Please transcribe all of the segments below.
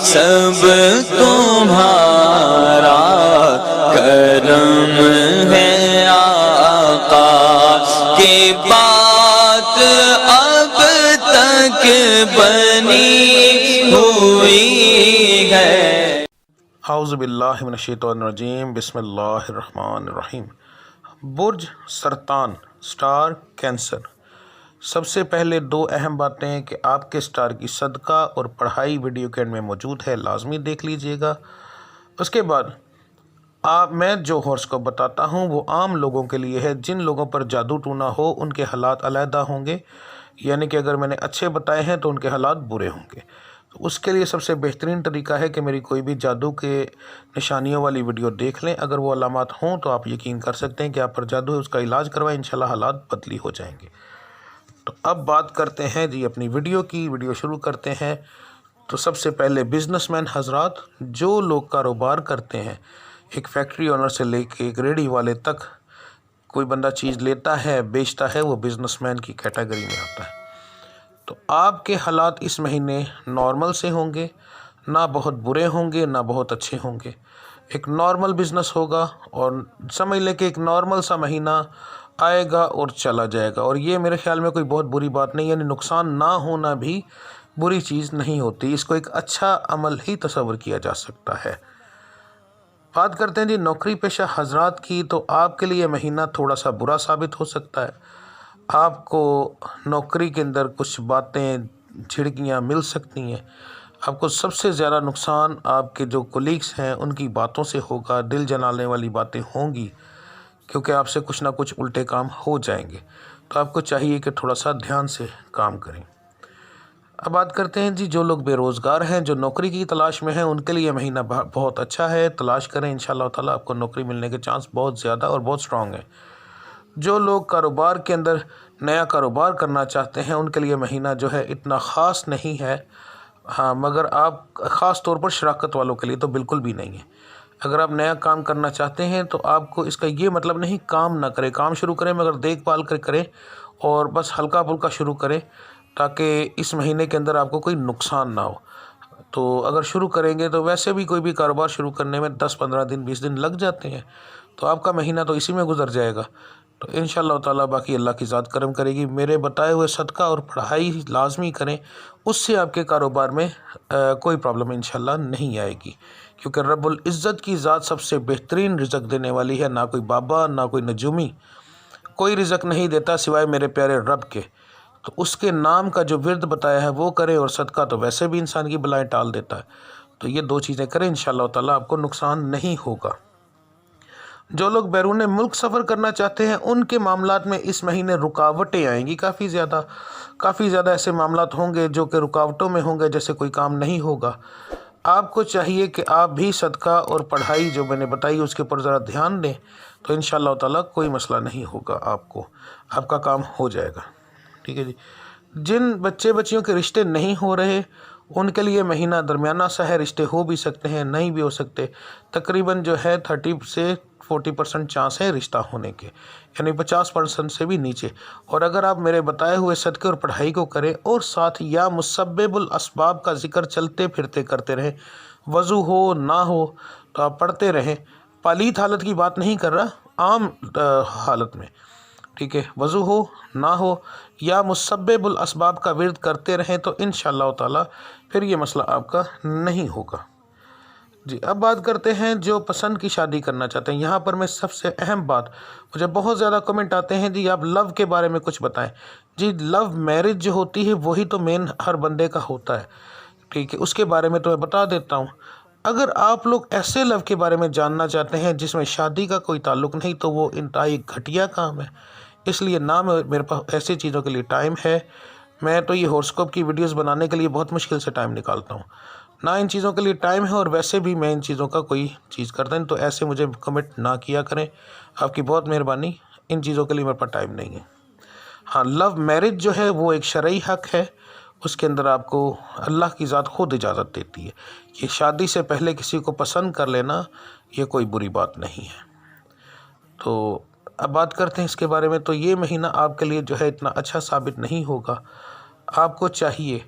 سب تمہارا کرم ہے آقا کی بات اب تک بنی ہوئی ہے۔ اعوذ باللہ من الشیطان الرجیم، بسم اللہ الرحمن الرحیم۔ برج سرطان، سٹار کینسر۔ سب سے پہلے دو اہم باتیں ہیں کہ آپ کے سٹار کی صدقہ اور پڑھائی ویڈیو کے اینڈ میں موجود ہے، لازمی دیکھ لیجئے گا۔ اس کے بعد میں جو ہورسکوپ بتاتا ہوں وہ عام لوگوں کے لیے ہے۔ جن لوگوں پر جادو ٹونا ہو ان کے حالات علیحدہ ہوں گے، یعنی کہ اگر میں نے اچھے بتائے ہیں تو ان کے حالات برے ہوں گے۔ اس کے لیے سب سے بہترین طریقہ ہے کہ میری کوئی بھی جادو کے نشانیوں والی ویڈیو دیکھ لیں۔ اگر وہ علامات ہوں تو آپ یقین کر سکتے ہیں کہ آپ پر جادو ہے، اس کا علاج کروائیں، انشاءاللہ حالات بدلی ہو جائیں گے۔ تو اب بات کرتے ہیں جی اپنی ویڈیو کی۔ ویڈیو شروع کرتے ہیں۔ تو سب سے پہلے بزنس مین حضرات، جو لوگ کاروبار کرتے ہیں، ایک فیکٹری اونر سے لے کے ایک ریڑھی والے تک کوئی بندہ چیز لیتا ہے بیچتا ہے، وہ بزنس مین کی کیٹیگری میں آتا ہے۔ تو آپ کے حالات اس مہینے نارمل سے ہوں گے، نہ بہت برے ہوں گے نہ بہت اچھے ہوں گے۔ ایک نارمل بزنس ہوگا اور سمجھ لیں کہ ایک نارمل سا مہینہ آئے گا اور چلا جائے گا، اور یہ میرے خیال میں کوئی بہت بری بات نہیں، یعنی نقصان نہ ہونا بھی بری چیز نہیں ہوتی، اس کو ایک اچھا عمل ہی تصور کیا جا سکتا ہے۔ بات کرتے ہیں جی نوکری پیشہ حضرات کی، تو آپ کے لیے مہینہ تھوڑا سا برا ثابت ہو سکتا ہے۔ آپ کو نوکری کے اندر کچھ باتیں جھڑکیاں مل سکتی ہیں۔ آپ کو سب سے زیادہ نقصان آپ کے جو کولیگس ہیں ان کی باتوں سے ہوگا، دل جلانے والی باتیں ہوں گی، کیونکہ آپ سے کچھ نہ کچھ الٹے کام ہو جائیں گے۔ تو آپ کو چاہیے کہ تھوڑا سا دھیان سے کام کریں۔ اب بات کرتے ہیں جی جو لوگ بے روزگار ہیں، جو نوکری کی تلاش میں ہیں، ان کے لیے مہینہ بہت اچھا ہے، تلاش کریں، انشاءاللہ تعالیٰ آپ کو نوکری ملنے کے چانس بہت زیادہ اور بہت سٹرونگ ہیں۔ جو لوگ کاروبار کے اندر نیا کاروبار کرنا چاہتے ہیں ان کے لیے مہینہ جو ہے اتنا خاص نہیں ہے، ہاں مگر آپ خاص طور پر شراکت والوں کے لیے تو بالکل بھی نہیں ہے۔ اگر آپ نیا کام کرنا چاہتے ہیں تو آپ کو اس کا یہ مطلب نہیں کام نہ کریں، کام شروع کریں مگر دیکھ بھال کر کریں اور بس ہلکا پھلکا شروع کریں، تاکہ اس مہینے کے اندر آپ کو کوئی نقصان نہ ہو۔ تو اگر شروع کریں گے تو ویسے بھی کوئی بھی کاروبار شروع کرنے میں 10-15 دن 20 دن لگ جاتے ہیں، تو آپ کا مہینہ تو اسی میں گزر جائے گا۔ تو انشاءاللہ تعالیٰ باقی اللہ کی ذات کرم کرے گی۔ میرے بتائے ہوئے صدقہ اور پڑھائی لازمی کریں، اس سے آپ کے کاروبار میں کوئی پرابلم انشاءاللہ نہیں آئے گی، کیونکہ رب العزت کی ذات سب سے بہترین رزق دینے والی ہے، نہ کوئی بابا نہ کوئی نجومی، کوئی رزق نہیں دیتا سوائے میرے پیارے رب کے۔ تو اس کے نام کا جو ورد بتایا ہے وہ کریں، اور صدقہ تو ویسے بھی انسان کی بلائیں ٹال دیتا ہے، تو یہ دو چیزیں کریں، انشاءاللہ تعالیٰ آپ کو نقصان نہیں ہوگا۔ جو لوگ بیرون ملک سفر کرنا چاہتے ہیں ان کے معاملات میں اس مہینے رکاوٹیں آئیں گی، کافی زیادہ ایسے معاملات ہوں گے جو کہ رکاوٹوں میں ہوں گے، جیسے کوئی کام نہیں ہوگا۔ آپ کو چاہیے کہ آپ بھی صدقہ اور پڑھائی جو میں نے بتائی اس کے اوپر ذرا دھیان دیں، تو انشاءاللہ تعالیٰ کوئی مسئلہ نہیں ہوگا، آپ کا کام ہو جائے گا، ٹھیک ہے جی۔ جن بچیوں کے رشتے نہیں ہو رہے ان کے لیے مہینہ درمیانہ سا ہے، رشتے ہو بھی سکتے ہیں نہیں بھی ہو سکتے، تقریباً جو ہے 30 سے 40% چانس ہے رشتہ ہونے کے، یعنی 50% سے بھی نیچے۔ اور اگر آپ میرے بتائے ہوئے صدقے اور پڑھائی کو کریں اور ساتھ یا مسبب الاسباب کا ذکر چلتے پھرتے کرتے رہیں، وضو ہو نہ ہو تو آپ پڑھتے رہیں، پلیت حالت کی بات نہیں کر رہا، عام حالت میں، ٹھیک ہے، وضو ہو نہ ہو یا مسبب الاسباب کا ورد کرتے رہیں تو انشاءاللہ تعالیٰ پھر یہ مسئلہ آپ کا نہیں ہوگا۔ جی اب بات کرتے ہیں جو پسند کی شادی کرنا چاہتے ہیں۔ یہاں پر میں سب سے اہم بات، مجھے بہت زیادہ کمنٹ آتے ہیں جی آپ لو کے بارے میں کچھ بتائیں۔ جی لو میرج جو ہوتی ہے وہی تو مین ہر بندے کا ہوتا ہے، ٹھیک ہے، اس کے بارے میں تو میں بتا دیتا ہوں۔ اگر آپ لوگ ایسے لو کے بارے میں جاننا چاہتے ہیں جس میں شادی کا کوئی تعلق نہیں تو وہ انتہائی گھٹیا کام ہے، اس لیے نہ میرے پاس ایسی چیزوں کے لیے ٹائم ہے، میں تو یہ ہورسکوپ کی ویڈیوز بنانے کے لیے بہت مشکل سے ٹائم نکالتا ہوں، نہ ان چیزوں کے لیے ٹائم ہے، اور ویسے بھی میں ان چیزوں کا کوئی چیز کرتا ہوں، تو ایسے مجھے کمنٹ نہ کیا کریں، آپ کی بہت مہربانی، ان چیزوں کے لیے میرے پاس ٹائم نہیں ہے۔ ہاں لو میرج جو ہے وہ ایک شرعی حق ہے، اس کے اندر آپ کو اللہ کی ذات خود اجازت دیتی ہے، یہ شادی سے پہلے کسی کو پسند کر لینا یہ کوئی بری بات نہیں ہے۔ تو اب بات کرتے ہیں اس کے بارے میں، تو یہ مہینہ آپ کے لیے جو ہے اتنا اچھا ثابت نہیں ہوگا۔ آپ کو چاہیے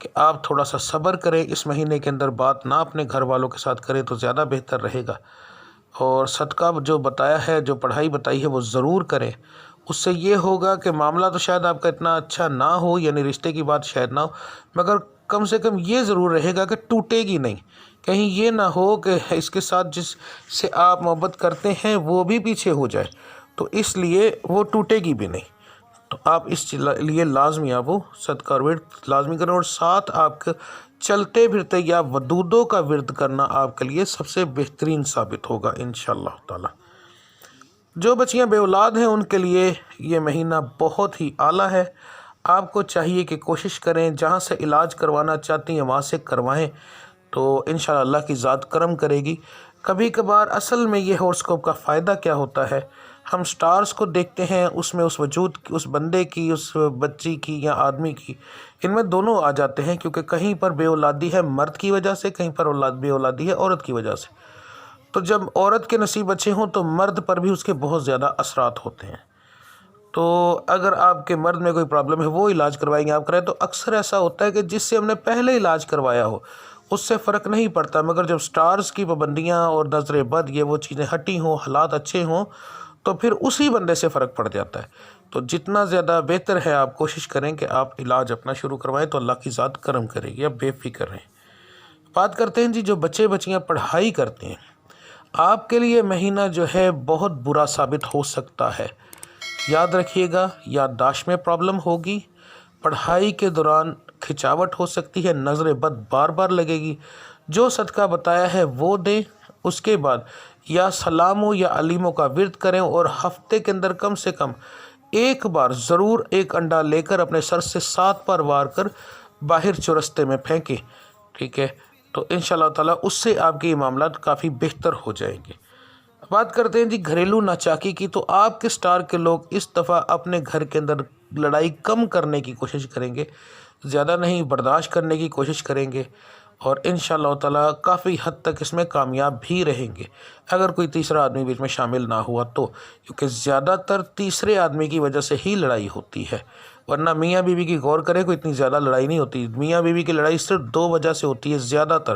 کہ آپ تھوڑا سا صبر کریں، اس مہینے کے اندر بات نہ اپنے گھر والوں کے ساتھ کریں تو زیادہ بہتر رہے گا، اور صدقہ جو بتایا ہے، جو پڑھائی بتائی ہے وہ ضرور کریں۔ اس سے یہ ہوگا کہ معاملہ تو شاید آپ کا اتنا اچھا نہ ہو، یعنی رشتے کی بات شاید نہ ہو، مگر کم سے کم یہ ضرور رہے گا کہ ٹوٹے گی نہیں۔ کہیں یہ نہ ہو کہ اس کے ساتھ جس سے آپ محبت کرتے ہیں وہ بھی پیچھے ہو جائے، تو اس لیے وہ ٹوٹے گی بھی نہیں۔ تو آپ اس لیے لازمی آپ وہ صدقہ اور ورد لازمی کریں، اور ساتھ آپ کے چلتے پھرتے یا ودودوں کا ورد کرنا آپ کے لیے سب سے بہترین ثابت ہوگا انشاءاللہ تعالی۔ جو بچیاں بے اولاد ہیں ان کے لیے یہ مہینہ بہت ہی اعلیٰ ہے۔ آپ کو چاہیے کہ کوشش کریں، جہاں سے علاج کروانا چاہتی ہیں وہاں سے کروائیں، تو انشاءاللہ اللہ کی ذات کرم کرے گی۔ کبھی کبھار اصل میں یہ ہورسکوپ کا فائدہ کیا ہوتا ہے، ہم سٹارز کو دیکھتے ہیں، اس میں اس وجود کی، اس بندے کی، اس بچی کی یا آدمی کی، ان میں دونوں آ جاتے ہیں، کیونکہ کہیں پر بے اولادی ہے مرد کی وجہ سے، کہیں پر بے اولادی ہے عورت کی وجہ سے۔ تو جب عورت کے نصیب اچھے ہوں تو مرد پر بھی اس کے بہت زیادہ اثرات ہوتے ہیں۔ تو اگر آپ کے مرد میں کوئی پرابلم ہے وہ علاج کروائیں گے، آپ کرائیں، تو اکثر ایسا ہوتا ہے کہ جس سے ہم نے پہلے علاج کروایا ہو اس سے فرق نہیں پڑتا، مگر جب سٹارز کی پابندیاں اور نظر بد یہ وہ چیزیں ہٹی ہوں، حالات اچھے ہوں، تو پھر اسی بندے سے فرق پڑ جاتا ہے۔ تو جتنا زیادہ بہتر ہے آپ کوشش کریں کہ آپ علاج اپنا شروع کروائیں، تو اللہ کی ذات کرم کرے گی، آپ بے فکر رہیں۔ بات کرتے ہیں جی جو بچے بچیاں پڑھائی کرتے ہیں، آپ کے لیے مہینہ جو ہے بہت برا ثابت ہو سکتا ہے۔ یاد رکھیے گا، یادداشت میں پرابلم ہوگی، پڑھائی کے دوران کھچاوٹ ہو سکتی ہے، نظر بد بار بار لگے گی۔ جو صدقہ بتایا ہے وہ دیں، اس کے بعد یا سلاموں یا علیموں کا ورد کریں، اور ہفتے کے اندر کم سے کم ایک بار ضرور ایک انڈا لے کر اپنے سر سے 7 بار وار کر باہر چورستے میں پھینکیں، ٹھیک ہے؟ تو انشاءاللہ تعالیٰ اس سے آپ کے معاملات کافی بہتر ہو جائیں گے۔ بات کرتے ہیں جی گھریلو ناچاکی کی، تو آپ کے سٹار کے لوگ اس دفعہ اپنے گھر کے اندر لڑائی کم کرنے کی کوشش کریں گے، زیادہ نہیں برداشت کرنے کی کوشش کریں گے، اور انشاءاللہ تعالیٰ کافی حد تک اس میں کامیاب بھی رہیں گے، اگر کوئی تیسرا آدمی بیچ میں شامل نہ ہوا تو، کیونکہ زیادہ تر تیسرے آدمی کی وجہ سے ہی لڑائی ہوتی ہے، ورنہ میاں بیوی کی غور کرے کوئی اتنی زیادہ لڑائی نہیں ہوتی۔ میاں بیوی کی لڑائی صرف 2 وجہ سے ہوتی ہے زیادہ تر،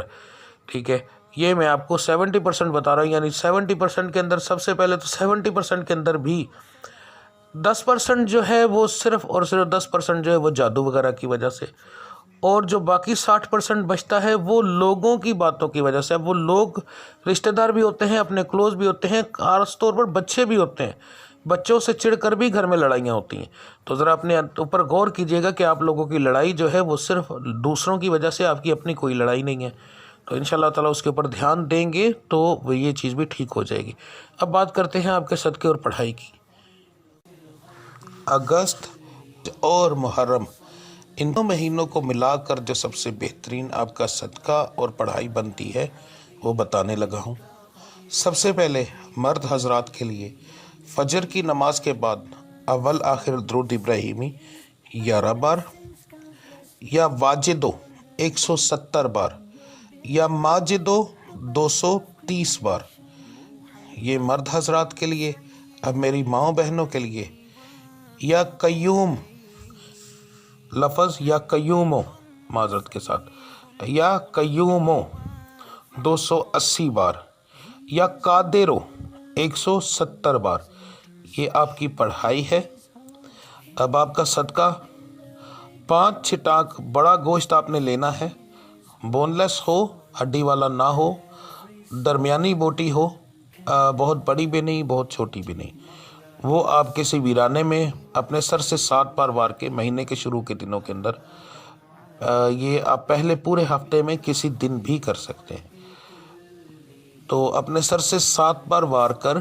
ٹھیک ہے؟ یہ میں آپ کو 70% بتا رہا ہوں، یعنی 70% کے اندر سب سے پہلے تو 70% کے اندر بھی 10% جو ہے وہ صرف اور صرف 10% جو ہے وہ جادو وغیرہ کی وجہ سے، اور جو باقی 60% بچتا ہے وہ لوگوں کی باتوں کی وجہ سے۔ اب وہ لوگ رشتہ دار بھی ہوتے ہیں، اپنے کلوز بھی ہوتے ہیں، خاص طور پر بچے بھی ہوتے ہیں، بچوں سے چڑھ کر بھی گھر میں لڑائیاں ہوتی ہیں۔ تو ذرا اپنے اوپر غور کیجئے گا کہ آپ لوگوں کی لڑائی جو ہے وہ صرف دوسروں کی وجہ سے، آپ کی اپنی کوئی لڑائی نہیں ہے۔ تو انشاءاللہ تعالیٰ اس کے اوپر دھیان دیں گے تو وہ یہ چیز بھی ٹھیک ہو جائے گی۔ اب بات کرتے ہیں آپ کے صدقے اور پڑھائی کی۔ اگست اور محرم، ان 2 مہینوں کو ملا کر جو سب سے بہترین آپ کا صدقہ اور پڑھائی بنتی ہے وہ بتانے لگا ہوں۔ سب سے پہلے مرد حضرات کے لیے فجر کی نماز کے بعد اول آخر درود ابراہیمی 11 بار، یا واجدو 170 بار، یا ماجدو 230 بار، یہ مرد حضرات کے لیے۔ اب میری ماؤں بہنوں کے لیے یا قیوم لفظ، یا قیومو معذرت کے ساتھ، یا قیومو 280 بار، یا قادرو 170 بار، یہ آپ کی پڑھائی ہے۔ اب آپ کا صدقہ 5 چھٹانک بڑا گوشت آپ نے لینا ہے، بون لیس ہو، ہڈی والا نہ ہو، درمیانی بوٹی ہو، بہت بڑی بھی نہیں بہت چھوٹی بھی نہیں، وہ آپ کسی ویرانے میں اپنے سر سے 7 بار وار کے مہینے کے شروع کے دنوں کے اندر، یہ آپ پہلے پورے ہفتے میں کسی دن بھی کر سکتے ہیں، تو اپنے سر سے 7 بار وار کر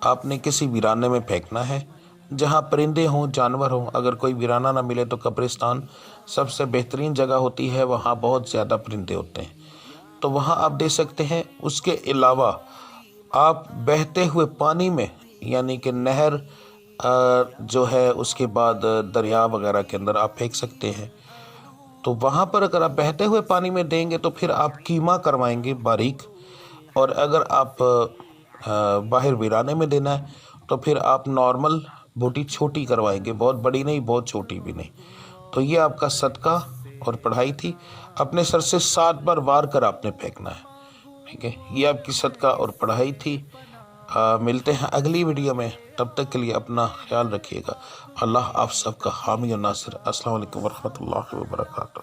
آپ نے کسی ویرانے میں پھینکنا ہے، جہاں پرندے ہوں جانور ہوں۔ اگر کوئی ویرانہ نہ ملے تو قبرستان سب سے بہترین جگہ ہوتی ہے، وہاں بہت زیادہ پرندے ہوتے ہیں، تو وہاں آپ دے سکتے ہیں۔ اس کے علاوہ آپ بہتے ہوئے پانی میں، یعنی کہ نہر جو ہے اس کے بعد دریا وغیرہ کے اندر آپ پھینک سکتے ہیں، تو وہاں پر اگر آپ بہتے ہوئے پانی میں دیں گے تو پھر آپ کیما کروائیں گے باریک، اور اگر آپ باہر ویرانے میں دینا ہے تو پھر آپ نارمل بوٹی چھوٹی کروائیں گے، بہت بڑی نہیں بہت چھوٹی بھی نہیں۔ تو یہ آپ کا صدقہ اور پڑھائی تھی، اپنے سر سے 7 بار وار کر آپ نے پھینکنا ہے، ٹھیک ہے؟ یہ آپ کی صدقہ اور پڑھائی تھی۔ ملتے ہیں اگلی ویڈیو میں، تب تک کے لیے اپنا خیال رکھیے گا۔ اللہ آپ سب کا حامی و ناصر۔ السلام علیکم ورحمۃ اللہ وبرکاتہ۔